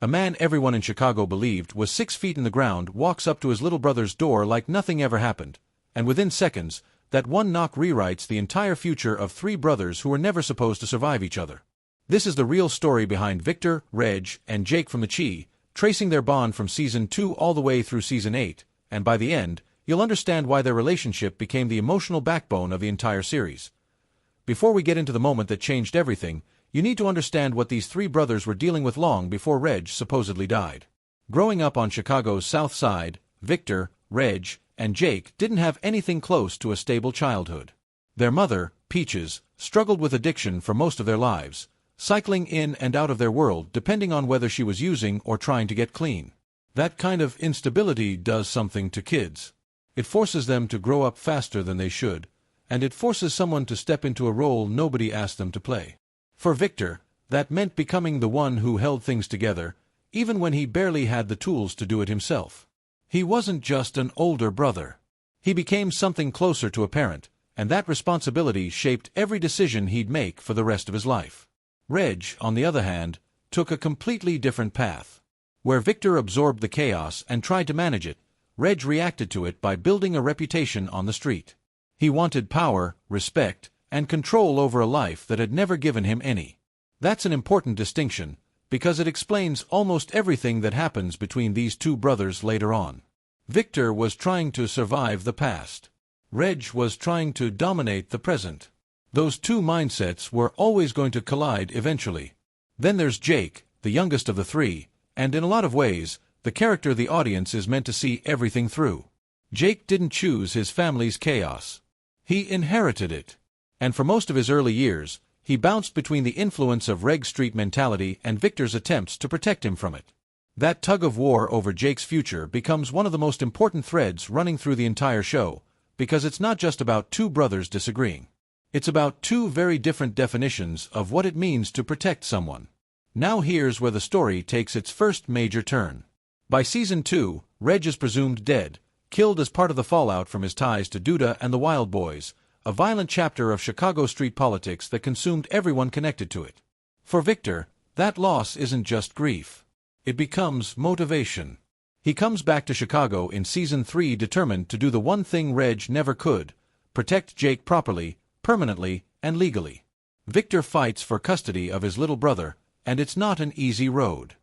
A man everyone in Chicago believed was 6 feet in the ground walks up to his little brother's door like nothing ever happened, and within seconds, that one knock rewrites the entire future of 3 brothers who were never supposed to survive each other. This is the real story behind Victor, Reg, and Jake from the Chi, tracing their bond from Season 2 all the way through Season 8, and by the end, you'll understand why their relationship became the emotional backbone of the entire series. Before we get into the moment that changed everything, you need to understand what these 3 brothers were dealing with long before Reg supposedly died. Growing up on Chicago's South Side, Victor, Reg, and Jake didn't have anything close to a stable childhood. Their mother, Peaches, struggled with addiction for most of their lives, cycling in and out of their world depending on whether she was using or trying to get clean. That kind of instability does something to kids. It forces them to grow up faster than they should, and it forces someone to step into a role nobody asked them to play. For Victor, that meant becoming the one who held things together, even when he barely had the tools to do it himself. He wasn't just an older brother. He became something closer to a parent, and that responsibility shaped every decision he'd make for the rest of his life. Reg, on the other hand, took a completely different path. Where Victor absorbed the chaos and tried to manage it, Reg reacted to it by building a reputation on the street. He wanted power, respect, and control over a life that had never given him any. That's an important distinction, because it explains almost everything that happens between these 2 brothers later on. Victor was trying to survive the past. Reg was trying to dominate the present. Those 2 mindsets were always going to collide eventually. Then there's Jake, the youngest of the 3, and in a lot of ways, the character the audience is meant to see everything through. Jake didn't choose his family's chaos. He inherited it. And for most of his early years, he bounced between the influence of Reg Street mentality and Victor's attempts to protect him from it. That tug-of-war over Jake's future becomes one of the most important threads running through the entire show, because it's not just about 2 brothers disagreeing. It's about 2 very different definitions of what it means to protect someone. Now here's where the story takes its first major turn. By Season 2, Reg is presumed dead, killed as part of the fallout from his ties to Duda and the Wild Boys, a violent chapter of Chicago street politics that consumed everyone connected to it. For Victor, that loss isn't just grief. It becomes motivation. He comes back to Chicago in Season 3 determined to do the one thing Reg never could: protect Jake properly, permanently, and legally. Victor fights for custody of his little brother, and it's not an easy road.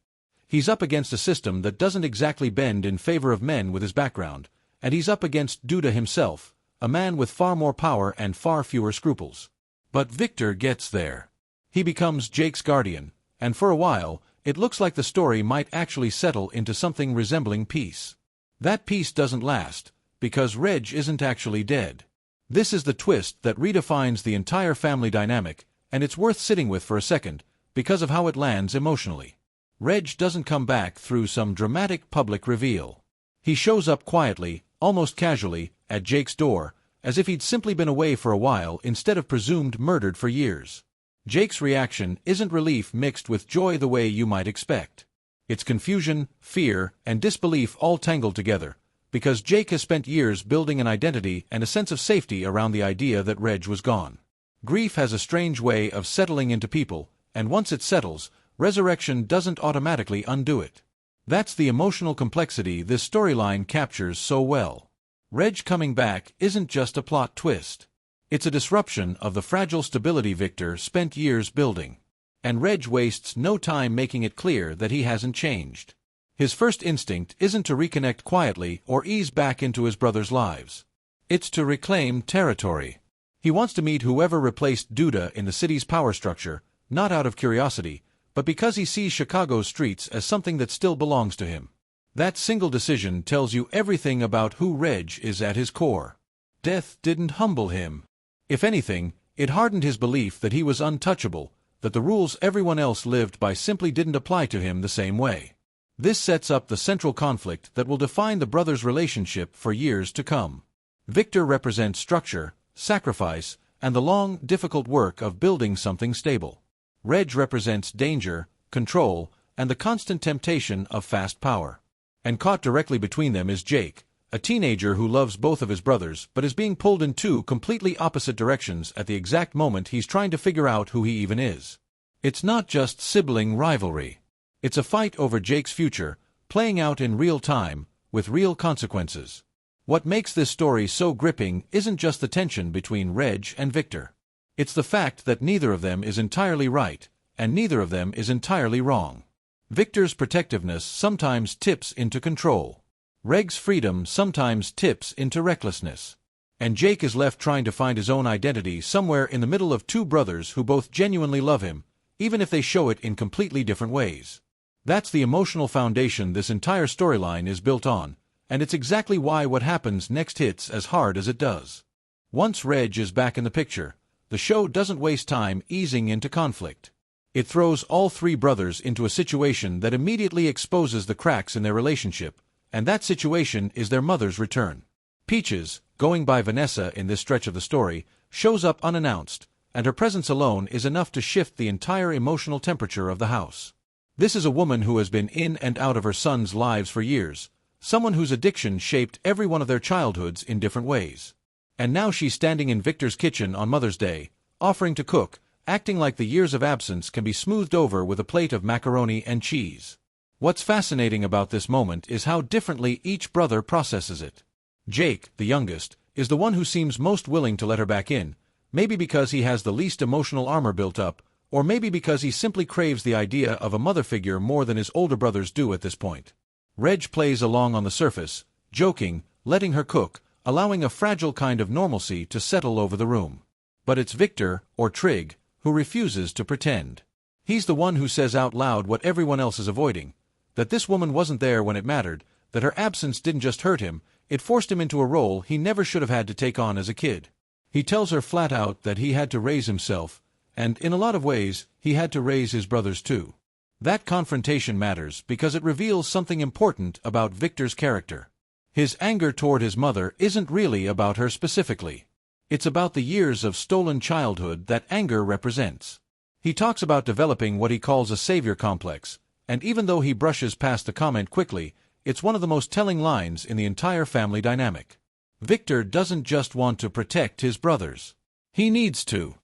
He's up against a system that doesn't exactly bend in favor of men with his background, and he's up against Duda himself, a man with far more power and far fewer scruples. But Victor gets there. He becomes Jake's guardian, and for a while, it looks like the story might actually settle into something resembling peace. That peace doesn't last, because Reg isn't actually dead. This is the twist that redefines the entire family dynamic, and it's worth sitting with for a second, because of how it lands emotionally. Reg doesn't come back through some dramatic public reveal. He shows up quietly, almost casually, at Jake's door, as if he'd simply been away for a while instead of presumed murdered for years. Jake's reaction isn't relief mixed with joy the way you might expect. It's confusion, fear, and disbelief all tangled together, because Jake has spent years building an identity and a sense of safety around the idea that Reg was gone. Grief has a strange way of settling into people, and once it settles, resurrection doesn't automatically undo it. That's the emotional complexity this storyline captures so well. Reg coming back isn't just a plot twist. It's a disruption of the fragile stability Victor spent years building. And Reg wastes no time making it clear that he hasn't changed. His first instinct isn't to reconnect quietly or ease back into his brothers' lives. It's to reclaim territory. He wants to meet whoever replaced Duda in the city's power structure, not out of curiosity, but because he sees Chicago's streets as something that still belongs to him. That single decision tells you everything about who Reg is at his core. Death didn't humble him. If anything, it hardened his belief that he was untouchable, that the rules everyone else lived by simply didn't apply to him the same way. This sets up the central conflict that will define the brothers' relationship for years to come. Victor represents structure, sacrifice, and the long, difficult work of building something stable. Reg represents danger, control, and the constant temptation of fast power. And caught directly between them is Jake, a teenager who loves both of his brothers but is being pulled in 2 completely opposite directions at the exact moment he's trying to figure out who he even is. It's not just sibling rivalry. It's a fight over Jake's future, playing out in real time, with real consequences. What makes this story so gripping isn't just the tension between Reg and Victor. It's the fact that neither of them is entirely right, and neither of them is entirely wrong. Victor's protectiveness sometimes tips into control. Reg's freedom sometimes tips into recklessness. And Jake is left trying to find his own identity somewhere in the middle of two brothers who both genuinely love him, even if they show it in completely different ways. That's the emotional foundation this entire storyline is built on, and it's exactly why what happens next hits as hard as it does. Once Reg is back in the picture, the show doesn't waste time easing into conflict. It throws all three brothers into a situation that immediately exposes the cracks in their relationship, and that situation is their mother's return. Peaches, going by Vanessa in this stretch of the story, shows up unannounced, and her presence alone is enough to shift the entire emotional temperature of the house. This is a woman who has been in and out of her sons' lives for years, someone whose addiction shaped every one of their childhoods in different ways. And now she's standing in Victor's kitchen on Mother's Day, offering to cook, acting like the years of absence can be smoothed over with a plate of macaroni and cheese. What's fascinating about this moment is how differently each brother processes it. Jake, the youngest, is the one who seems most willing to let her back in, maybe because he has the least emotional armor built up, or maybe because he simply craves the idea of a mother figure more than his older brothers do at this point. Reg plays along on the surface, joking, letting her cook, allowing a fragile kind of normalcy to settle over the room. But it's Victor, or Trig, who refuses to pretend. He's the one who says out loud what everyone else is avoiding, that this woman wasn't there when it mattered, that her absence didn't just hurt him, it forced him into a role he never should have had to take on as a kid. He tells her flat out that he had to raise himself, and in a lot of ways, he had to raise his brothers too. That confrontation matters because it reveals something important about Victor's character. His anger toward his mother isn't really about her specifically. It's about the years of stolen childhood that anger represents. He talks about developing what he calls a savior complex, and even though he brushes past the comment quickly, it's one of the most telling lines in the entire family dynamic. Victor doesn't just want to protect his brothers. He needs to.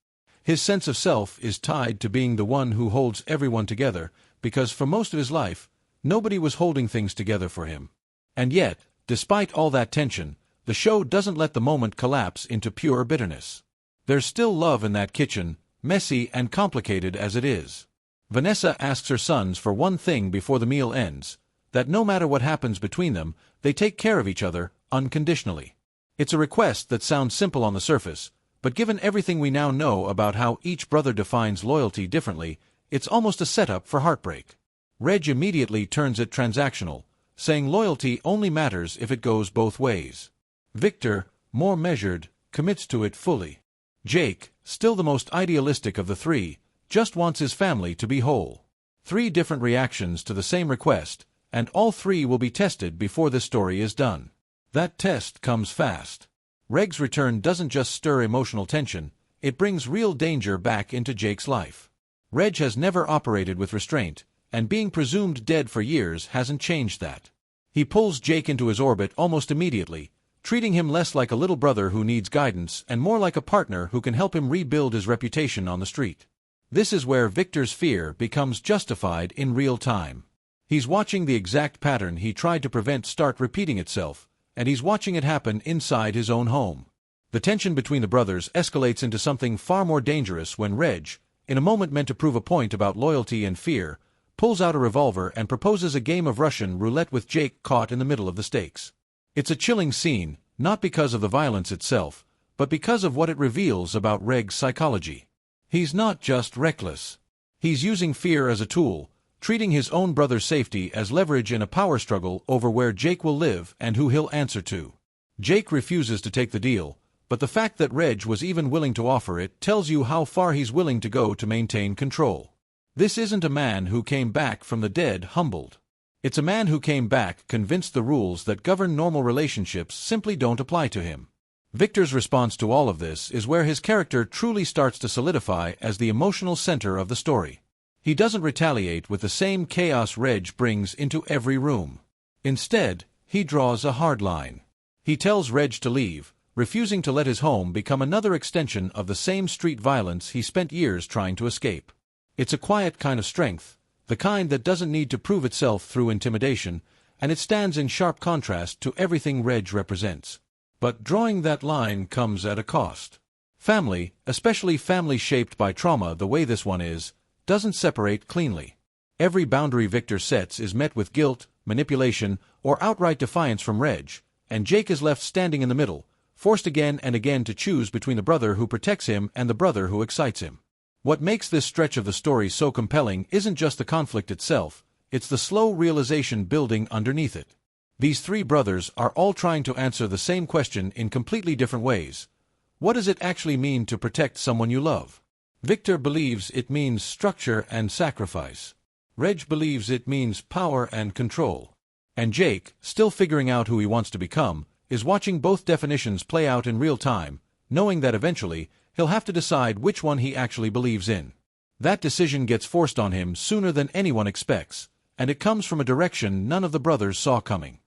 His sense of self is tied to being the one who holds everyone together, because for most of his life, nobody was holding things together for him. And yet, despite all that tension, the show doesn't let the moment collapse into pure bitterness. There's still love in that kitchen, messy and complicated as it is. Vanessa asks her sons for one thing before the meal ends, that no matter what happens between them, they take care of each other, unconditionally. It's a request that sounds simple on the surface, but given everything we now know about how each brother defines loyalty differently, it's almost a setup for heartbreak. Reg immediately turns it transactional, saying loyalty only matters if it goes both ways. Victor, more measured, commits to it fully. Jake, still the most idealistic of the three, just wants his family to be whole. Three different reactions to the same request, and all three will be tested before this story is done. That test comes fast. Reg's return doesn't just stir emotional tension, it brings real danger back into Jake's life. Reg has never operated with restraint, and being presumed dead for years hasn't changed that. He pulls Jake into his orbit almost immediately, treating him less like a little brother who needs guidance and more like a partner who can help him rebuild his reputation on the street. This is where Victor's fear becomes justified in real time. He's watching the exact pattern he tried to prevent start repeating itself, and he's watching it happen inside his own home. The tension between the brothers escalates into something far more dangerous when Reg, in a moment meant to prove a point about loyalty and fear, pulls out a revolver and proposes a game of Russian roulette with Jake caught in the middle of the stakes. It's a chilling scene, not because of the violence itself, but because of what it reveals about Reg's psychology. He's not just reckless. He's using fear as a tool, treating his own brother's safety as leverage in a power struggle over where Jake will live and who he'll answer to. Jake refuses to take the deal, but the fact that Reg was even willing to offer it tells you how far he's willing to go to maintain control. This isn't a man who came back from the dead humbled. It's a man who came back convinced the rules that govern normal relationships simply don't apply to him. Victor's response to all of this is where his character truly starts to solidify as the emotional center of the story. He doesn't retaliate with the same chaos Reg brings into every room. Instead, he draws a hard line. He tells Reg to leave, refusing to let his home become another extension of the same street violence he spent years trying to escape. It's a quiet kind of strength, the kind that doesn't need to prove itself through intimidation, and it stands in sharp contrast to everything Reg represents. But drawing that line comes at a cost. Family, especially family shaped by trauma the way this one is, doesn't separate cleanly. Every boundary Victor sets is met with guilt, manipulation, or outright defiance from Reg, and Jake is left standing in the middle, forced again and again to choose between the brother who protects him and the brother who excites him. What makes this stretch of the story so compelling isn't just the conflict itself, it's the slow realization building underneath it. These three brothers are all trying to answer the same question in completely different ways. What does it actually mean to protect someone you love? Victor believes it means structure and sacrifice. Reg believes it means power and control. And Jake, still figuring out who he wants to become, is watching both definitions play out in real time, knowing that eventually, he'll have to decide which one he actually believes in. That decision gets forced on him sooner than anyone expects, and it comes from a direction none of the brothers saw coming.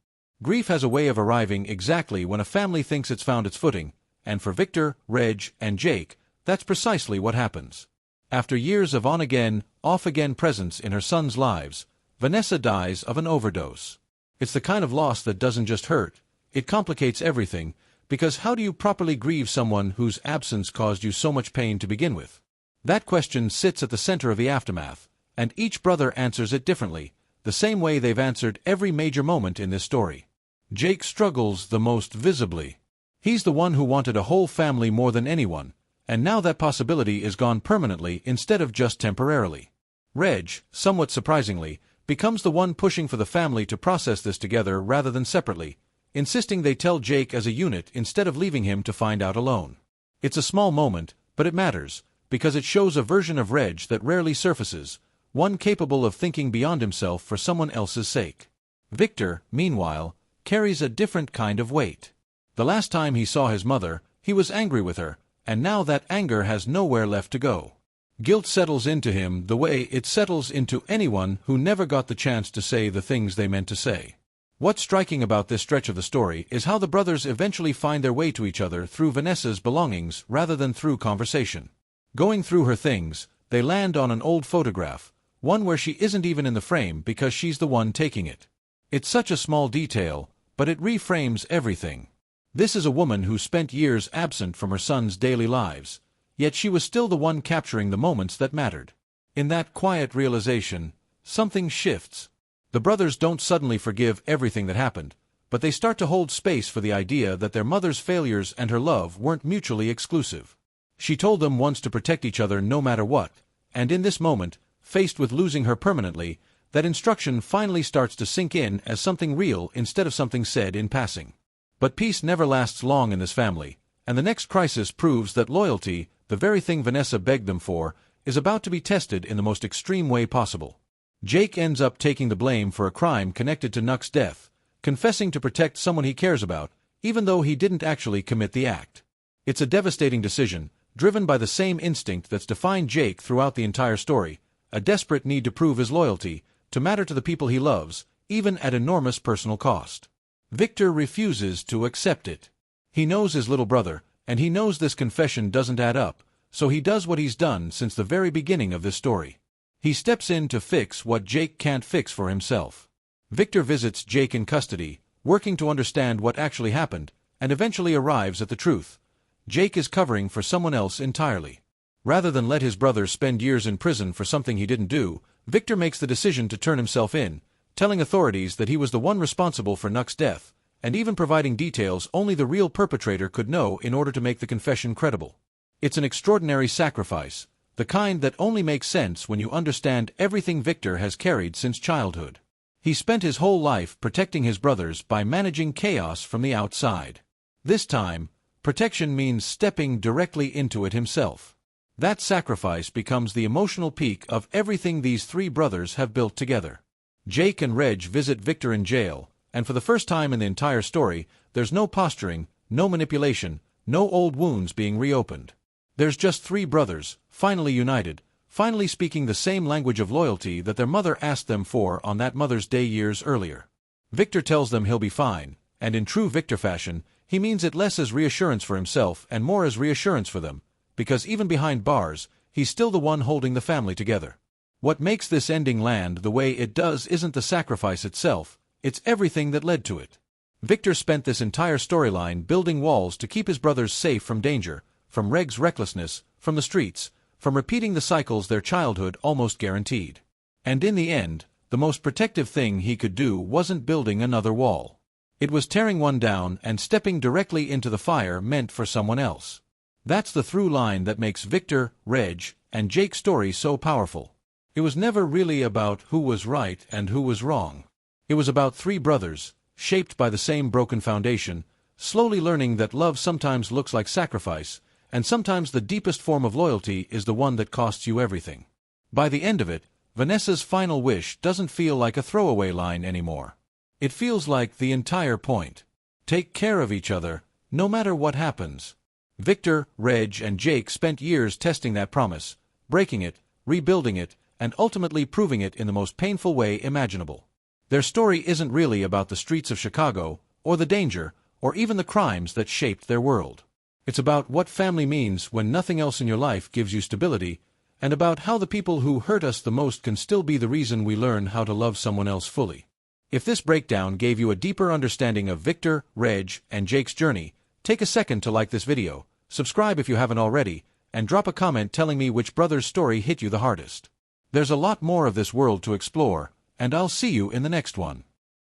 Grief has a way of arriving exactly when a family thinks it's found its footing, and for Victor, Reg, and Jake, that's precisely what happens. After years of on-again, off-again presence in her sons' lives, Vanessa dies of an overdose. It's the kind of loss that doesn't just hurt, it complicates everything, because how do you properly grieve someone whose absence caused you so much pain to begin with? That question sits at the center of the aftermath, and each brother answers it differently, the same way they've answered every major moment in this story. Jake struggles the most visibly. He's the one who wanted a whole family more than anyone, and now that possibility is gone permanently instead of just temporarily. Reg, somewhat surprisingly, becomes the one pushing for the family to process this together rather than separately, insisting they tell Jake as a unit instead of leaving him to find out alone. It's a small moment, but it matters, because it shows a version of Reg that rarely surfaces, one capable of thinking beyond himself for someone else's sake. Victor, meanwhile, carries a different kind of weight. The last time he saw his mother, he was angry with her, and now that anger has nowhere left to go. Guilt settles into him the way it settles into anyone who never got the chance to say the things they meant to say. What's striking about this stretch of the story is how the brothers eventually find their way to each other through Vanessa's belongings rather than through conversation. Going through her things, they land on an old photograph, one where she isn't even in the frame because she's the one taking it. It's such a small detail, but it reframes everything. This is a woman who spent years absent from her sons' daily lives, yet she was still the one capturing the moments that mattered. In that quiet realization, something shifts. The brothers don't suddenly forgive everything that happened, but they start to hold space for the idea that their mother's failures and her love weren't mutually exclusive. She told them once to protect each other no matter what, and in this moment, faced with losing her permanently, that instruction finally starts to sink in as something real instead of something said in passing. But peace never lasts long in this family, and the next crisis proves that loyalty, the very thing Vanessa begged them for, is about to be tested in the most extreme way possible. Jake ends up taking the blame for a crime connected to Nuck's death, confessing to protect someone he cares about, even though he didn't actually commit the act. It's a devastating decision, driven by the same instinct that's defined Jake throughout the entire story, a desperate need to prove his loyalty, to matter to the people he loves, even at enormous personal cost. Victor refuses to accept it. He knows his little brother, and he knows this confession doesn't add up, so he does what he's done since the very beginning of this story. He steps in to fix what Jake can't fix for himself. Victor visits Jake in custody, working to understand what actually happened, and eventually arrives at the truth. Jake is covering for someone else entirely. Rather than let his brother spend years in prison for something he didn't do, Victor makes the decision to turn himself in, telling authorities that he was the one responsible for Nuck's death, and even providing details only the real perpetrator could know in order to make the confession credible. It's an extraordinary sacrifice, the kind that only makes sense when you understand everything Victor has carried since childhood. He spent his whole life protecting his brothers by managing chaos from the outside. This time, protection means stepping directly into it himself. That sacrifice becomes the emotional peak of everything these three brothers have built together. Jake and Reg visit Victor in jail, and for the first time in the entire story, there's no posturing, no manipulation, no old wounds being reopened. There's just three brothers, finally united, finally speaking the same language of loyalty that their mother asked them for on that Mother's Day years earlier. Victor tells them he'll be fine, and in true Victor fashion, he means it less as reassurance for himself and more as reassurance for them, because even behind bars, he's still the one holding the family together. What makes this ending land the way it does isn't the sacrifice itself, it's everything that led to it. Victor spent this entire storyline building walls to keep his brothers safe from danger, from Reg's recklessness, from the streets, from repeating the cycles their childhood almost guaranteed. And in the end, the most protective thing he could do wasn't building another wall. It was tearing one down and stepping directly into the fire meant for someone else. That's the through line that makes Victor, Reg, and Jake's story so powerful. It was never really about who was right and who was wrong. It was about three brothers, shaped by the same broken foundation, slowly learning that love sometimes looks like sacrifice, and sometimes the deepest form of loyalty is the one that costs you everything. By the end of it, Vanessa's final wish doesn't feel like a throwaway line anymore. It feels like the entire point. Take care of each other, no matter what happens. Victor, Reg, and Jake spent years testing that promise, breaking it, rebuilding it, and ultimately proving it in the most painful way imaginable. Their story isn't really about the streets of Chicago, or the danger, or even the crimes that shaped their world. It's about what family means when nothing else in your life gives you stability, and about how the people who hurt us the most can still be the reason we learn how to love someone else fully. If this breakdown gave you a deeper understanding of Victor, Reg, and Jake's journey, take a second to like this video, subscribe if you haven't already, and drop a comment telling me which brother's story hit you the hardest. There's a lot more of this world to explore, and I'll see you in the next one.